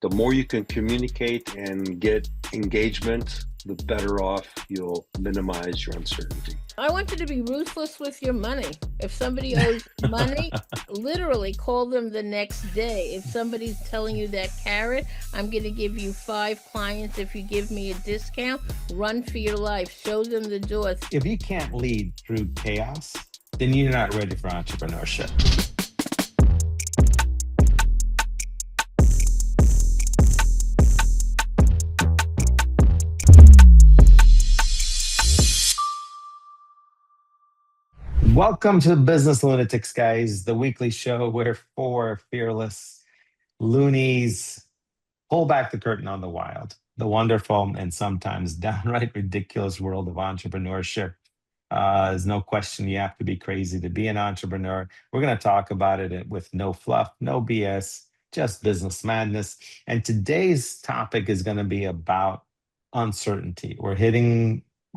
the more you can communicate and get engagement, the better off you'll minimize your uncertainty. I want you to be ruthless with your money. If somebody owes money, literally call them the next day. If somebody's telling you that carrot, I'm going to give you 5 clients if you give me a discount, run for your life. Show them the door. If you can't lead through chaos, then you're not ready for entrepreneurship. Welcome to Business Lunatics, guys, the weekly show where 4 fearless loonies pull back the curtain on the wild, the wonderful, and sometimes downright ridiculous world of entrepreneurship. There's no question you have to be crazy to be an entrepreneur. We're going to talk about it with no fluff, no BS, just business madness. And today's topic is going to be about uncertainty.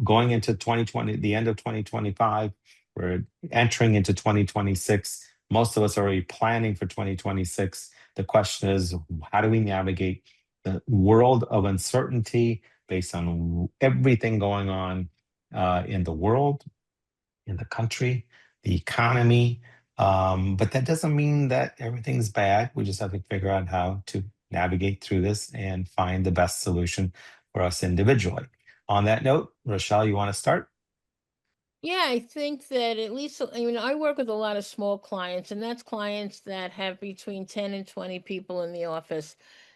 Going into 2020, the end of 2025. We're entering into 2026. Most of us are already planning for 2026. The question is, how do we navigate the world of uncertainty based on everything going on in the world, in the country, the economy? But that doesn't mean that everything's bad. We just have to figure out how to navigate through this and find the best solution for us individually. On that note, Rochelle, you want to start? Yeah, I think that at least, I work with a lot of small clients, and that's clients that have between 10 and 20 people in the office.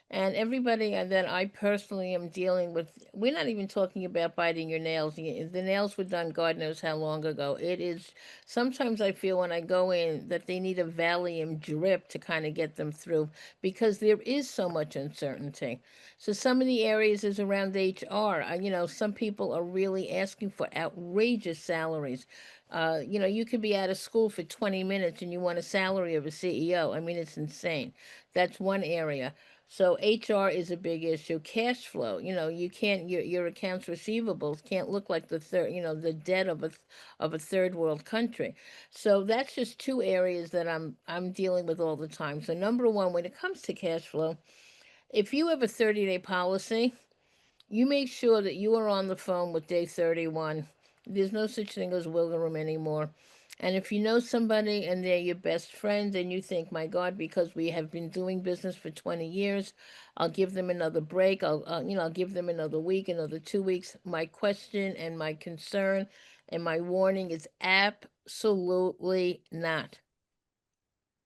And everybody that I personally am dealing with, we're not even talking about biting your nails. The nails were done God knows how long ago. It is, sometimes I feel when I go in that they need a Valium drip to kind of get them through because there is so much uncertainty. So some of the areas is around HR. Some people are really asking for outrageous salaries. You could be out of school for 20 minutes and you want a salary of a CEO. I mean, it's insane. That's one area. So HR is a big issue. Cash flow, you can't your accounts receivables can't look like the debt of a third world country. So that's just two areas that I'm dealing with all the time. So number one, when it comes to cash flow, if you have a 30-day policy, you make sure that you are on the phone with day 31. There's no such thing as wiggle room anymore. And if you know somebody and they're your best friend and you think, my God, because we have been doing business for 20 years, I'll give them another break. I'll give them another week, another 2 weeks. My question and my concern and my warning is absolutely not.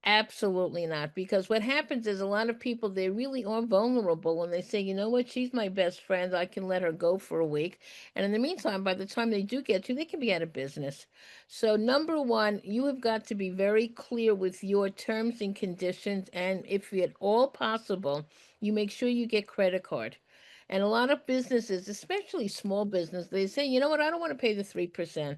Absolutely not. Because what happens is a lot of people, they really are vulnerable and they say, you know what, she's my best friend. I can let her go for a week. And in the meantime, by the time they do get you, they can be out of business. So, number one, you have got to be very clear with your terms and conditions. And if at all possible, you make sure you get credit card. And a lot of businesses, especially small business, they say, you know what, I don't want to pay the 3%.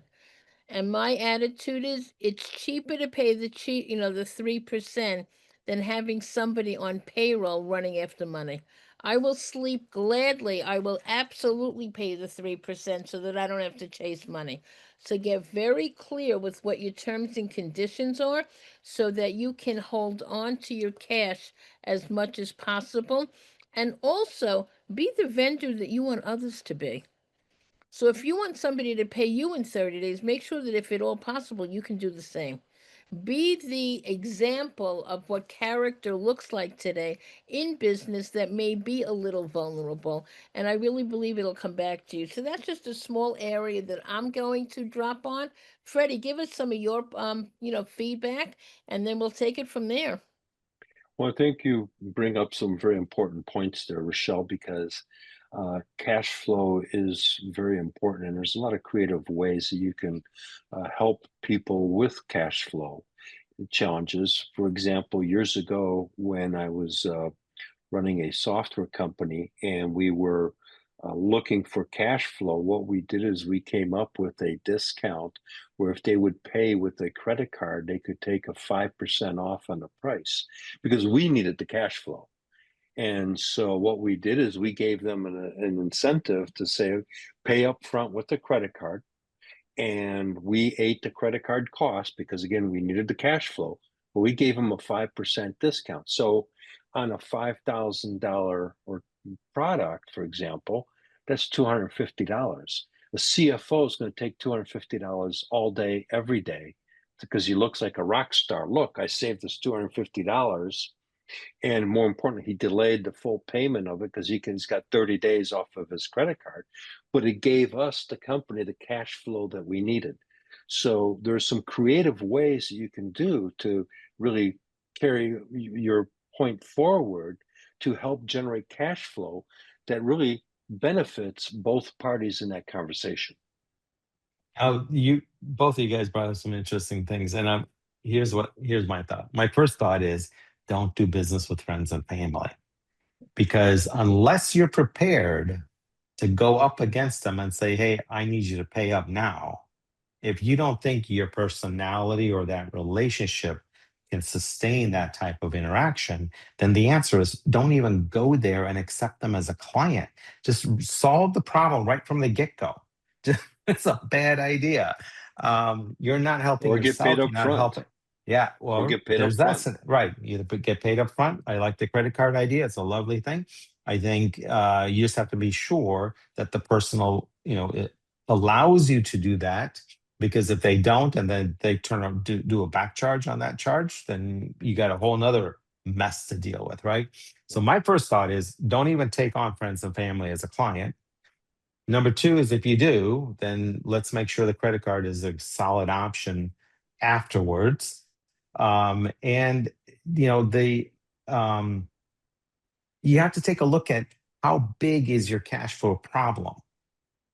And my attitude is it's cheaper to pay the 3% than having somebody on payroll running after money. I will sleep gladly. I will absolutely pay the 3% so that I don't have to chase money. So get very clear with what your terms and conditions are so that you can hold on to your cash as much as possible. And also be the vendor that you want others to be. So if you want somebody to pay you in 30 days, make sure that if at all possible, you can do the same. Be the example of what character looks like today in business that may be a little vulnerable. And I really believe it'll come back to you. So that's just a small area that I'm going to drop on. Freddie, give us some of your feedback and then we'll take it from there. Well, I think you bring up some very important points there, Rochelle, because cash flow is very important, and there's a lot of creative ways that you can help people with cash flow challenges. For example, years ago, when I was running a software company and we were looking for cash flow, what we did is we came up with a discount where if they would pay with a credit card, they could take a 5% off on the price because we needed the cash flow. And so what we did is we gave them an incentive to say, pay up front with the credit card. And we ate the credit card cost because, again, we needed the cash flow, but we gave them a 5% discount. So on a $5,000 or product, for example, that's $250. The CFO is going to take $250 all day, every day, because he looks like a rock star. Look, I saved this $250. And more importantly, he delayed the full payment of it because he's got 30 days off of his credit card. But it gave us, the company, the cash flow that we needed. So there's some creative ways that you can do to really carry your point forward to help generate cash flow that really benefits both parties in that conversation. You both of you guys brought up some interesting things, and here's my thought. My first thought is don't do business with friends and family, because unless you're prepared to go up against them and say, "Hey, I need you to pay up now," if you don't think your personality or that relationship can sustain that type of interaction, then the answer is don't even go there and accept them as a client. Just solve the problem right from the get-go. It's a bad idea. You're not helping Or get paid yourself. You're up not front. helping. Yeah, Or well, get paid up there's that. front. Right. You get paid up front. I like the credit card idea. It's a lovely thing. I think you just have to be sure that the personal, it allows you to do that. Because if they don't, and then they turn on do a back charge on that charge, then you got a whole nother mess to deal with, right? So my first thought is don't even take on friends and family as a client. Number two is if you do, then let's make sure the credit card is a solid option afterwards. And the you have to take a look at how big is your cash flow problem.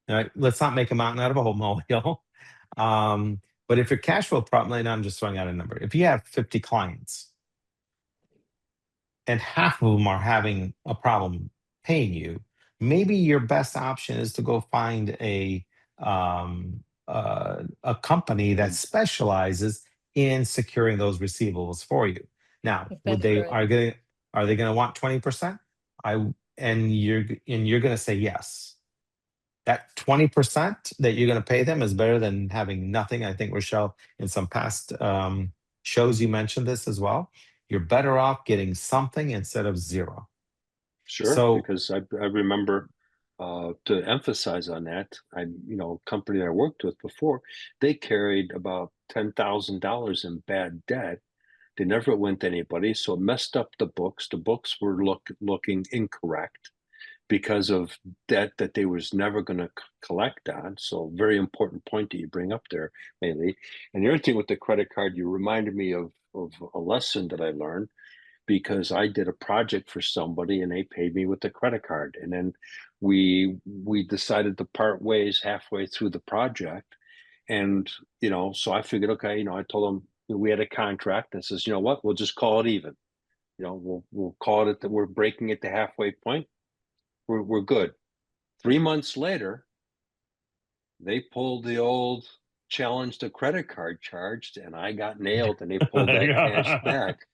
All right, let's not make a mountain out of a whole molehill. But if your cash flow problem, and I'm just throwing out a number, if you have 50 clients and half of them are having a problem paying you, maybe your best option is to go find a company that specializes in securing those receivables for you. Now, would they Right. are they going to want 20%? And you're going to say yes. That 20% that you're going to pay them is better than having nothing. I think, Rochelle, in some past shows, you mentioned this as well. You're better off getting something instead of zero. Sure, So, because I remember to emphasize on that, a company I worked with before, they carried about $10,000 in bad debt. They never went to anybody, so it messed up the books. The books were looking incorrect because of debt that they was never going to collect on. So very important point that you bring up there, Melih. And the other thing with the credit card, you reminded me of a lesson that I learned because I did a project for somebody and they paid me with a credit card. And then we decided to part ways halfway through the project. And so I figured, okay, I told them we had a contract that says, you know what, we'll just call it even. We'll call it that we're breaking it to halfway point. We're good. 3 months later, they pulled the old challenge the credit card charged, and I got nailed, and they pulled that cash back.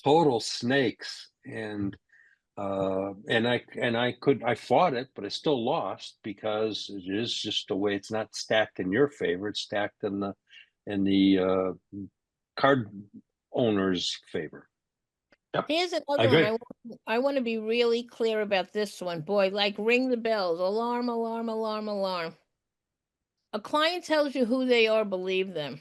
Total snakes, and I fought it, but I still lost because it is just the way it's not stacked in your favor; it's stacked in the card owner's favor. yep, Here's I another one. agree. I want to be really clear about this one. Boy, like ring the bells, alarm, alarm, alarm, alarm. A client tells you who they are, believe them.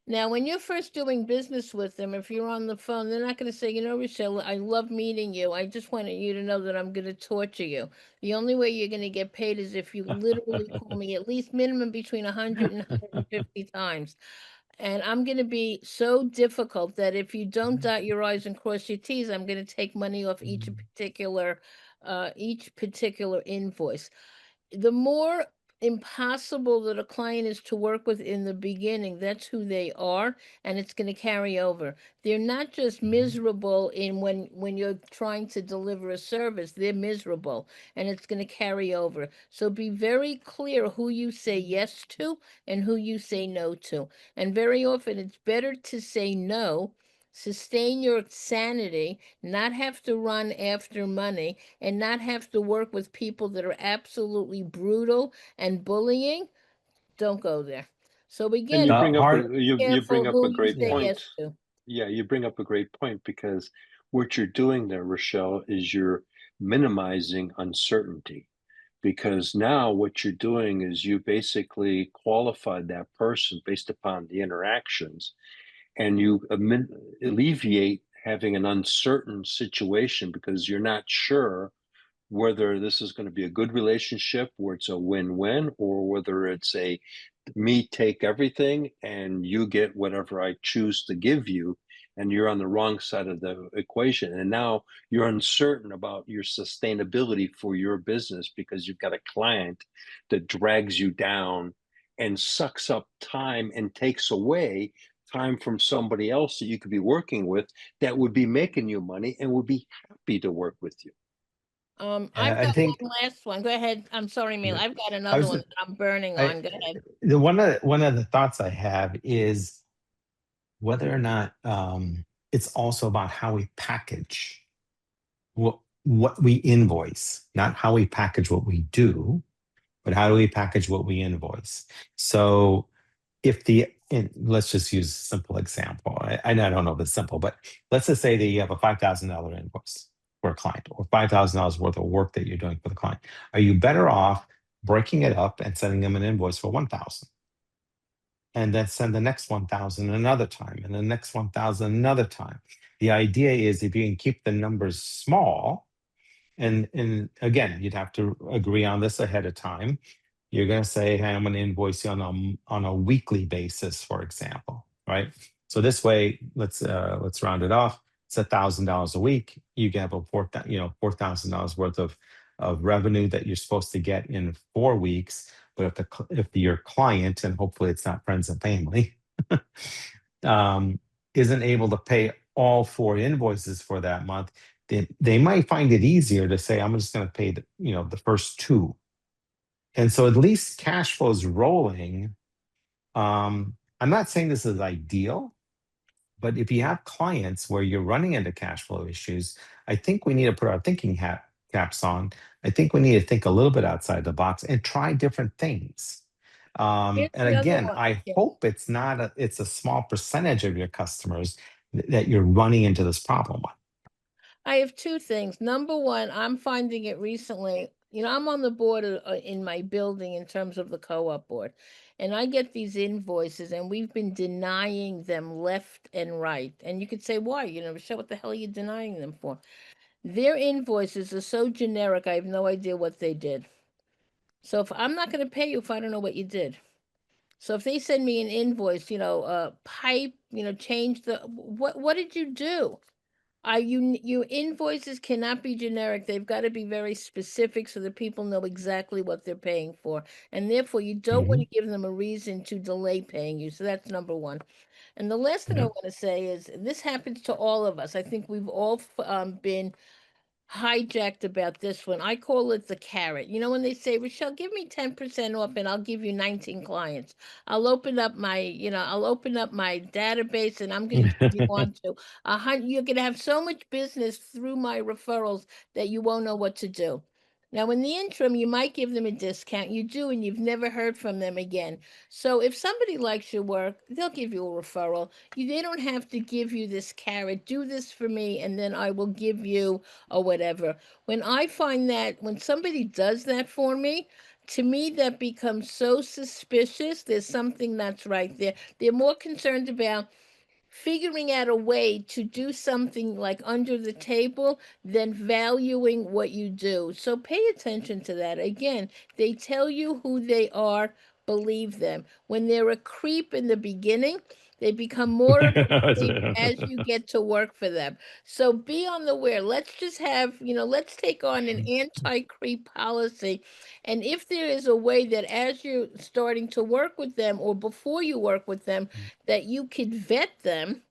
Now, when you're first doing business with them, if you're on the phone, they're not going to say, Rochelle, I love meeting you. I just wanted you to know that I'm going to torture you. The only way you're going to get paid is if you literally call me at least minimum between 100 and 150 times. And I'm going to be so difficult that if you don't dot your I's and cross your T's, I'm going to take money off each particular invoice. The more impossible that a client is to work with in the beginning, that's who they are, and it's going to carry over. They're not just miserable in when you're trying to deliver a service, they're miserable, and it's going to carry over. So be very clear who you say yes to and who you say no to. And very often it's better to say no, sustain your sanity, not have to run after money, and not have to work with people that are absolutely brutal and bullying. Don't go there. So And you again, The bring up hard, you careful bring up who a you great say yeah. yes point. to. Yeah, you bring up a great point because what you're doing there, Rochelle, is you're minimizing uncertainty because now what you're doing is you basically qualified that person based upon the interactions and you alleviate having an uncertain situation because you're not sure whether this is going to be a good relationship where it's a win-win or whether it's a me take everything and you get whatever I choose to give you and you're on the wrong side of the equation and now you're uncertain about your sustainability for your business because you've got a client that drags you down and sucks up time and takes away time from somebody else that you could be working with that would be making you money and would be happy to work with you. And I've I got think one last one. Go ahead. I'm sorry, Mel. yeah, I've got I another was one that I'm burning I on. Go ahead. the one of the thoughts I have is whether or not it's also about how we package what we invoice, not how we package what we do, but how do we package what we invoice. So if let's just use a simple example. I don't know if it's simple, but let's just say that you have a $5,000 invoice for a client or $5,000 worth of work that you're doing for the client. Are you better off breaking it up and sending them an invoice for 1,000? And then send the next 1,000 another time and the next 1,000 another time. The idea is if you can keep the numbers small, and again, you'd have to agree on this ahead of time. You're going to say, hey, I'm going to invoice you on a weekly basis, for example, right? So this way, let's round it off. It's $1,000 a week. You can have a $4,000 worth of revenue that you're supposed to get in 4 weeks. But if your client, and hopefully it's not friends and family, isn't able to pay all 4 invoices for that month, they might find it easier to say, I'm just going to pay the first 2. And so at least cash flow is rolling. I'm not saying this is ideal, but if you have clients where you're running into cash flow issues, I think we need to put our thinking caps on. I think we need to think a little bit outside the box and try different things. Here's And the other again, one. I Yeah. hope it's a small percentage of your customers that you're running into this problem with. I have two things. Number one, I'm finding it recently. I'm on the board in my building in terms of the co-op board, and I get these invoices, and we've been denying them left and right. And you could say, why? Michelle, what the hell are you denying them for? Their invoices are so generic, I have no idea what they did. So if I'm not going to pay you if I don't know what you did. So if they send me an invoice, pipe, change what did you do? Your invoices cannot be generic. They've got to be very specific so that people know exactly what they're paying for. And therefore, you don't want Mhm. to give them a reason to delay paying you. So that's number one. And the last thing I Yeah. want to say is this happens to all of us. I think we've all been hijacked about this one. I call it the carrot. When they say, Rochelle, give me 10% off and I'll give you 19 clients. I'll open up my database and I'm going to give you on to you're going to have so much business through my referrals that you won't know what to do. Now, in the interim, you might give them a discount. You do, and you've never heard from them again. So if somebody likes your work, they'll give you a referral. They don't have to give you this carrot. Do this for me, and then I will give you or whatever. When somebody does that for me, to me, that becomes so suspicious. There's something that's right there. They're more concerned about figuring out a way to do something like under the table than valuing what you do. So pay attention to that. Again, they tell you who they are, believe them. When they're a creep in the beginning, they become more of a creep as you get to work for them. So be on the aware. Let's take on an anti-creep policy. And if there is a way that as you're starting to work with them or before you work with them, that you could vet them,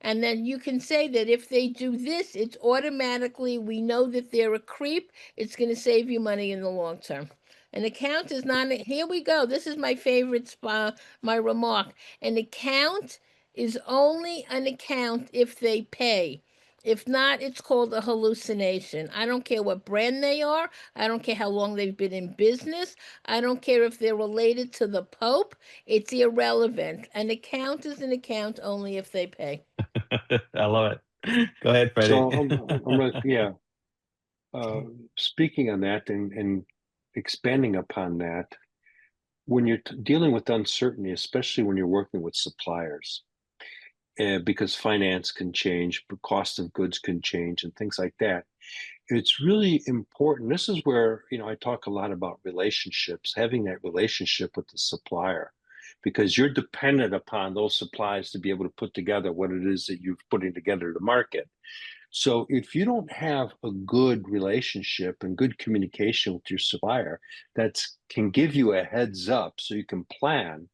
and then you can say that if they do this, it's automatically, we know that they're a creep. It's going to save you money in the long term. An account is not, here we go. This is my favorite my remark. An account is only an account if they pay. If not, it's called a hallucination. I don't care what brand they are. I don't care how long they've been in business. I don't care if they're related to the Pope. It's irrelevant. An account is an account only if they pay. I love it. Go ahead, Freddie. So I'm gonna, yeah. Speaking on that and expanding upon that, when you're dealing with uncertainty, especially when you're working with suppliers, because finance can change, but cost of goods can change, and things like that. It's really important. This is where, I talk a lot about relationships, having that relationship with the supplier, because you're dependent upon those supplies to be able to put together what it is that you're putting together to market. So if you don't have a good relationship and good communication with your supplier, that can give you a heads up so you can plan.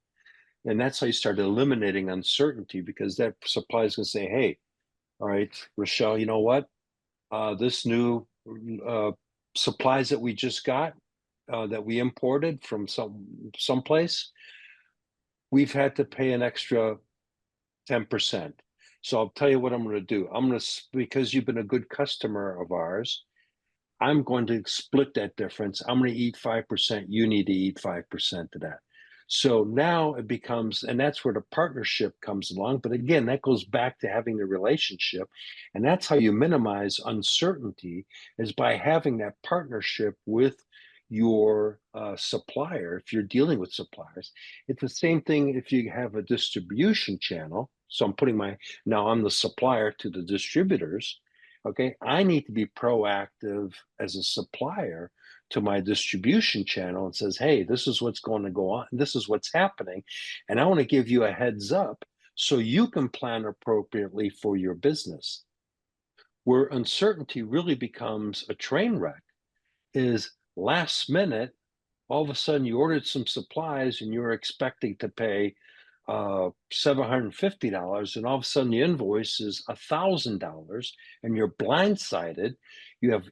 And that's how you start eliminating uncertainty, because that supplier is going to say, hey, all right, Rochelle, you know what? This new uh, supplies that we just got, that we imported from someplace, we've had to pay an extra 10%. So I'll tell you what I'm going to do. Because you've been a good customer of ours, I'm going to split that difference. I'm going to eat 5%. You need to eat 5% of that. So now it becomes, and that's where the partnership comes along. But again, that goes back to having the relationship. And that's how you minimize uncertainty, is by having that partnership with your supplier. If you're dealing with suppliers, it's the same thing if you have a distribution channel. So now I'm the supplier to the distributors. Okay, I need to be proactive as a supplier to my distribution channel and says, hey, this is what's going to go on. This is what's happening. And I want to give you a heads up so you can plan appropriately for your business. Where uncertainty really becomes a train wreck is last minute, all of a sudden you ordered some supplies and you're expecting to pay $750, and all of a sudden the invoice is $1,000, and you're blindsided.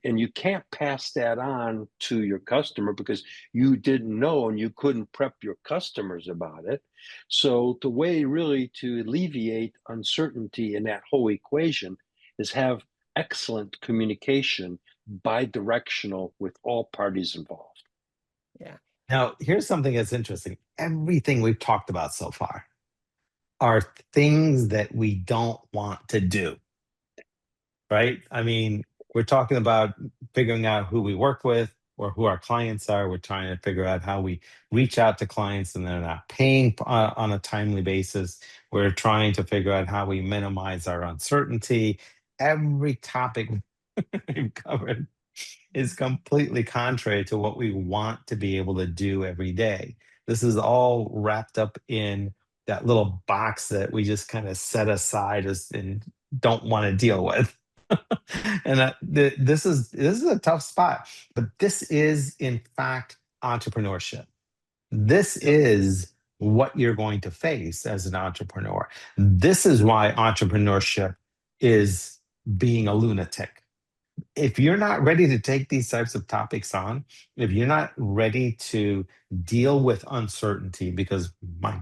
And you can't pass that on to your customer because you didn't know and you couldn't prep your customers about it. So the way really to alleviate uncertainty in that whole equation is have excellent communication, bi-directional, with all parties involved. Yeah. Now, here's something that's interesting. Everything we've talked about so far are things that we don't want to do, right? I mean, we're talking about figuring out who we work with or who our clients are. We're trying to figure out how we reach out to clients and they're not paying on a timely basis. We're trying to figure out how we minimize our uncertainty. Every topic we've covered is completely contrary to what we want to be able to do every day. This is all wrapped up in that little box that we just kind of set aside and don't want to deal with. And this is a tough spot, but this is in fact entrepreneurship. This is what you're going to face as an entrepreneur. This is why entrepreneurship is being a lunatic. If you're not ready to take these types of topics on, if you're not ready to deal with uncertainty, because my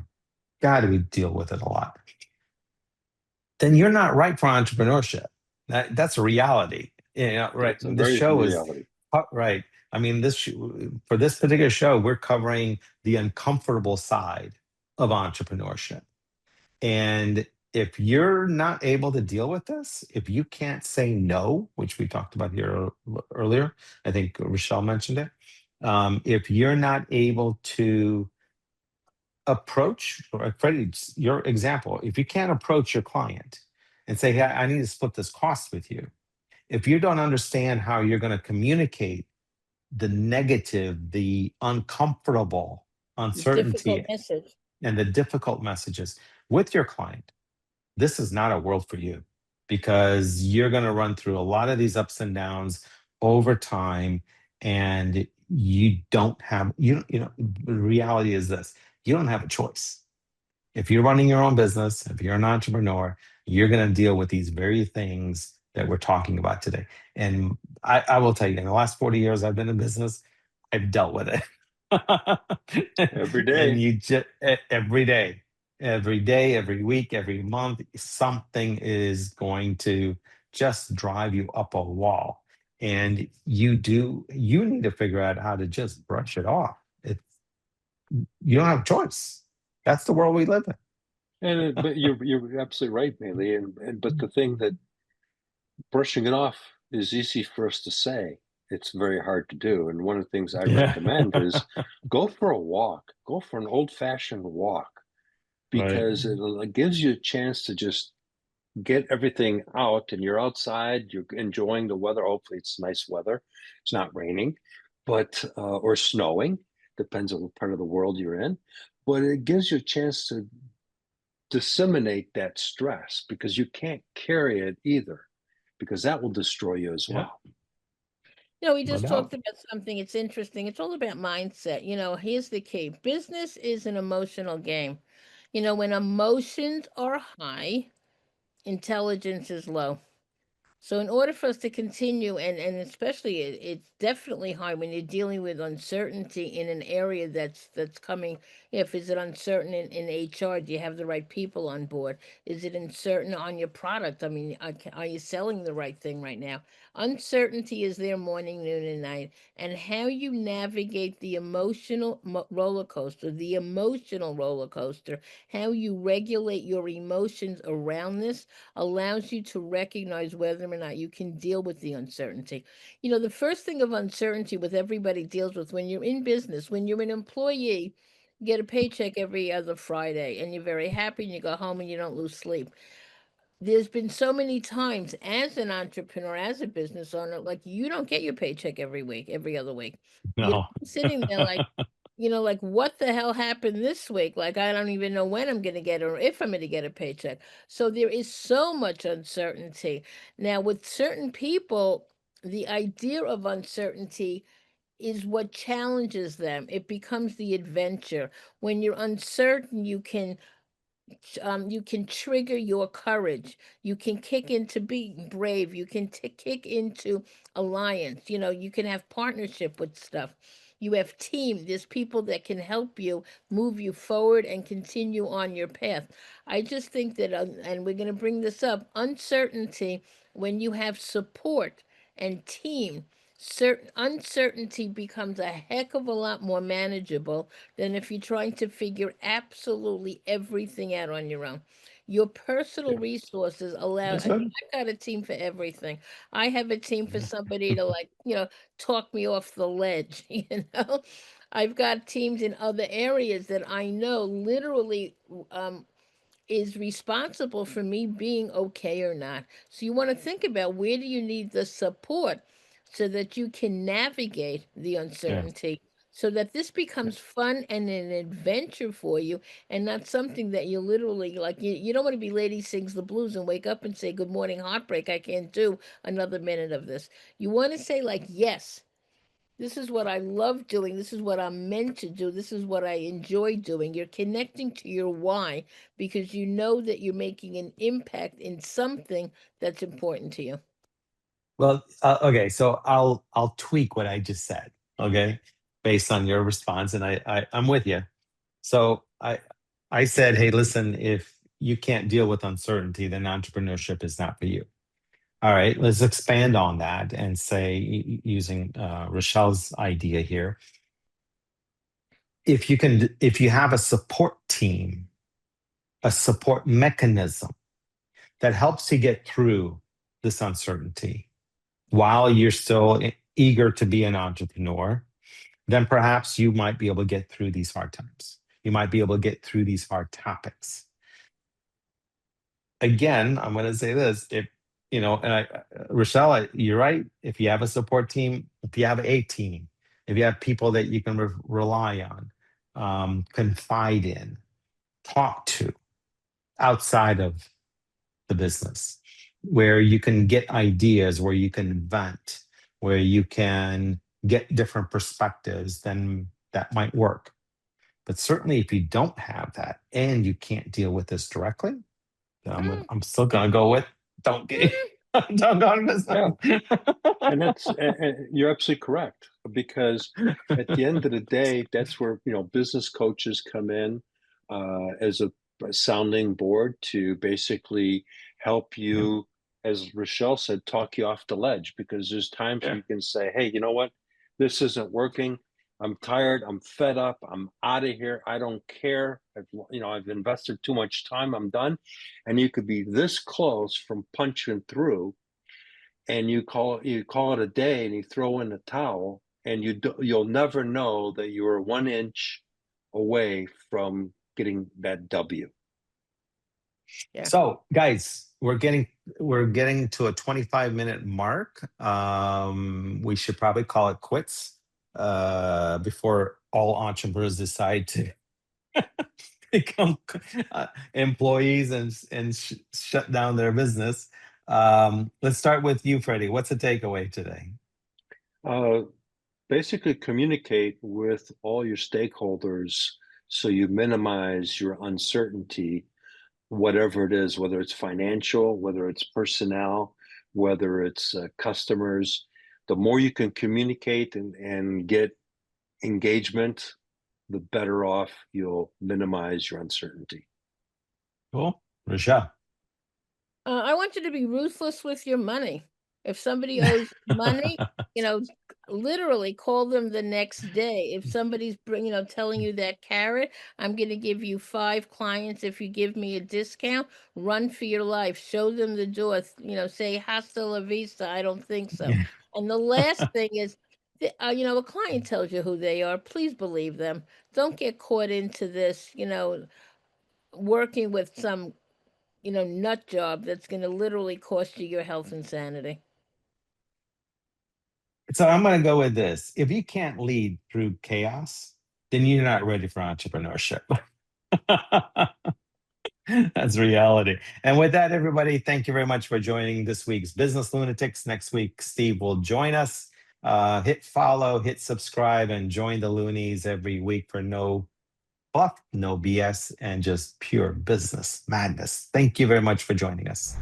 God, we deal with it a lot, then you're not right for entrepreneurship. That's a reality. Right? It's a This very show is reality. right. I mean, for this particular show, we're covering the uncomfortable side of entrepreneurship. And if you're not able to deal with this, if you can't say no, which we talked about here earlier, I think Rochelle mentioned it. If you're not able to approach, Freddie, your example, if you can't approach your client and say, hey, I need to split this cost with you. If you don't understand how you're going to communicate the negative, the uncomfortable Difficult uncertainty, message. and the difficult messages with your client, this is not a world for you, because you're going to run through a lot of these ups and downs over time, and you don't have the reality is this: you don't have a choice. If you're running your own business, if you're an entrepreneur, you're going to deal with these very things that we're talking about today. And I will tell you, in the last 40 years I've been in business, I've dealt with it. Every And day. you just every day, every week, every month, something is going to just drive you up a wall. And you need to figure out how to just brush it off. You don't have a choice. That's the world we live in. But you're absolutely right, Melih. But the thing that brushing it off is easy for us to say. It's very hard to do. And one of the things I Yeah. recommend is go for a walk, go for an old-fashioned walk, Right. because it gives you a chance to just get everything out, and you're outside, you're enjoying the weather. Hopefully it's nice weather. It's not raining, but or snowing, depends on what part of the world you're in. But it gives you a chance to disseminate that stress, because you can't carry it either, because that will destroy you as Yeah. well. We No just talked doubt. about something. It's interesting. It's all about mindset. Here's the key. Business is an emotional game. When emotions are high, intelligence is low. So in order for us to continue, and especially it's definitely hard when you're dealing with uncertainty in an area that's coming. If is it uncertain in HR? Do you have the right people on board? Is it uncertain on your product? I mean, are you selling the right thing right now? Uncertainty is there morning, noon, and night, and how you navigate the emotional roller coaster, how you regulate your emotions around this allows you to recognize whether or not you can deal with the uncertainty. The first thing of uncertainty with everybody deals with when you're in business, when you're an employee, you get a paycheck every other Friday and you're very happy and you go home and you don't lose sleep. There's been so many times as an entrepreneur, as a business owner, like you don't get your paycheck every week, every other week. You're No. sitting there like, like what the hell happened this week? Like I don't even know when I'm going to get or if I'm going to get a paycheck. So there is so much uncertainty. Now with certain people, the idea of uncertainty is what challenges them. It becomes the adventure. When you're uncertain, you can trigger your courage. You can kick into being brave. You can kick into alliance. You can have partnership with stuff. You have team. There's people that can help you move you forward and continue on your path. I just think that, and we're going to bring this up, uncertainty, when you have support and team, certain uncertainty becomes a heck of a lot more manageable than if you're trying to figure absolutely everything out on your own. Your personal Yeah. resources allow, That's I mean, good. I've got a team for everything. I have a team for somebody to like, talk me off the ledge, I've got teams in other areas that I know literally is responsible for me being okay or not. So you want to think about where do you need the support so that you can navigate the Yeah. uncertainty so that this Yeah. becomes fun and an adventure for you and not something that you literally like you don't want to be lady sings the blues and wake up and say good morning heartbreak, I can't do another minute of this. You want to say like yes, this is what I love doing. This is what I'm meant to do. This is what I enjoy doing. You're connecting to your why because you know that you're making an impact in something that's important to you. Well, okay, so I'll tweak what I just said, okay, based on your response, and I'm with you. So I said, hey, listen, if you can't deal with uncertainty, then entrepreneurship is not for you. All right, let's expand on that and say, using Rochelle's idea here, if you have a support team, a support mechanism that helps you get through this uncertainty while you're still eager to be an entrepreneur, then perhaps you might be able to get through these hard times. You might be able to get through these hard topics. Again, I'm going to say this: if and Rochelle, you're right. If you have a support team, if you have a team, if you have people that you can rely on, confide in, talk to outside of the business, where you can get ideas, where you can vent, where you can get different perspectives, then that might work. But certainly, if you don't have that and you can't deal with this directly, then Mm, I'm still gonna go with don't get mm, don't go to Yeah, business. and you're absolutely correct, because at the end of the day, that's where business coaches come in as a sounding board to basically help Yeah, you, as Rochelle said, talk you off the ledge. Because there's times yeah, you can say, "Hey, you know what? This isn't working. I'm tired. I'm fed up. I'm out of here. I don't care. I've invested too much time. I'm done." And you could be this close from punching through, and you call it a day, and you throw in the towel, and you'll never know that you were 1 inch away from getting that W. Yeah. So, guys, we're getting to a 25-minute mark. We should probably call it quits before all entrepreneurs decide to become employees and shut down their business. Let's start with you, Freddie. What's the takeaway today? Uh, Basically, communicate with all your stakeholders so you minimize your uncertainty, whatever it is, whether it's financial, whether it's personnel, whether it's customers. The more you can communicate and get engagement, the better off you'll minimize your uncertainty. Cool. Rochelle. I want you to be ruthless with your money. If somebody owes money, you know, literally call them the next day. If somebody's telling you that carrot, I'm going to give you 5 clients if you give me a discount. Run for your life. Show them the door. Say hasta la vista. I don't think so. And the last thing is, a client tells you who they are. Please believe them. Don't get caught into this. Working with some nut job that's going to literally cost you your health and sanity. So I'm going to go with this. If you can't lead through chaos, then you're not ready for entrepreneurship. That's reality. And with that, everybody, thank you very much for joining this week's Business Lunatics. Next week, Steve will join us. Hit follow, hit subscribe, and join the Loonies every week for no fluff, no BS, and just pure business madness. Thank you very much for joining us.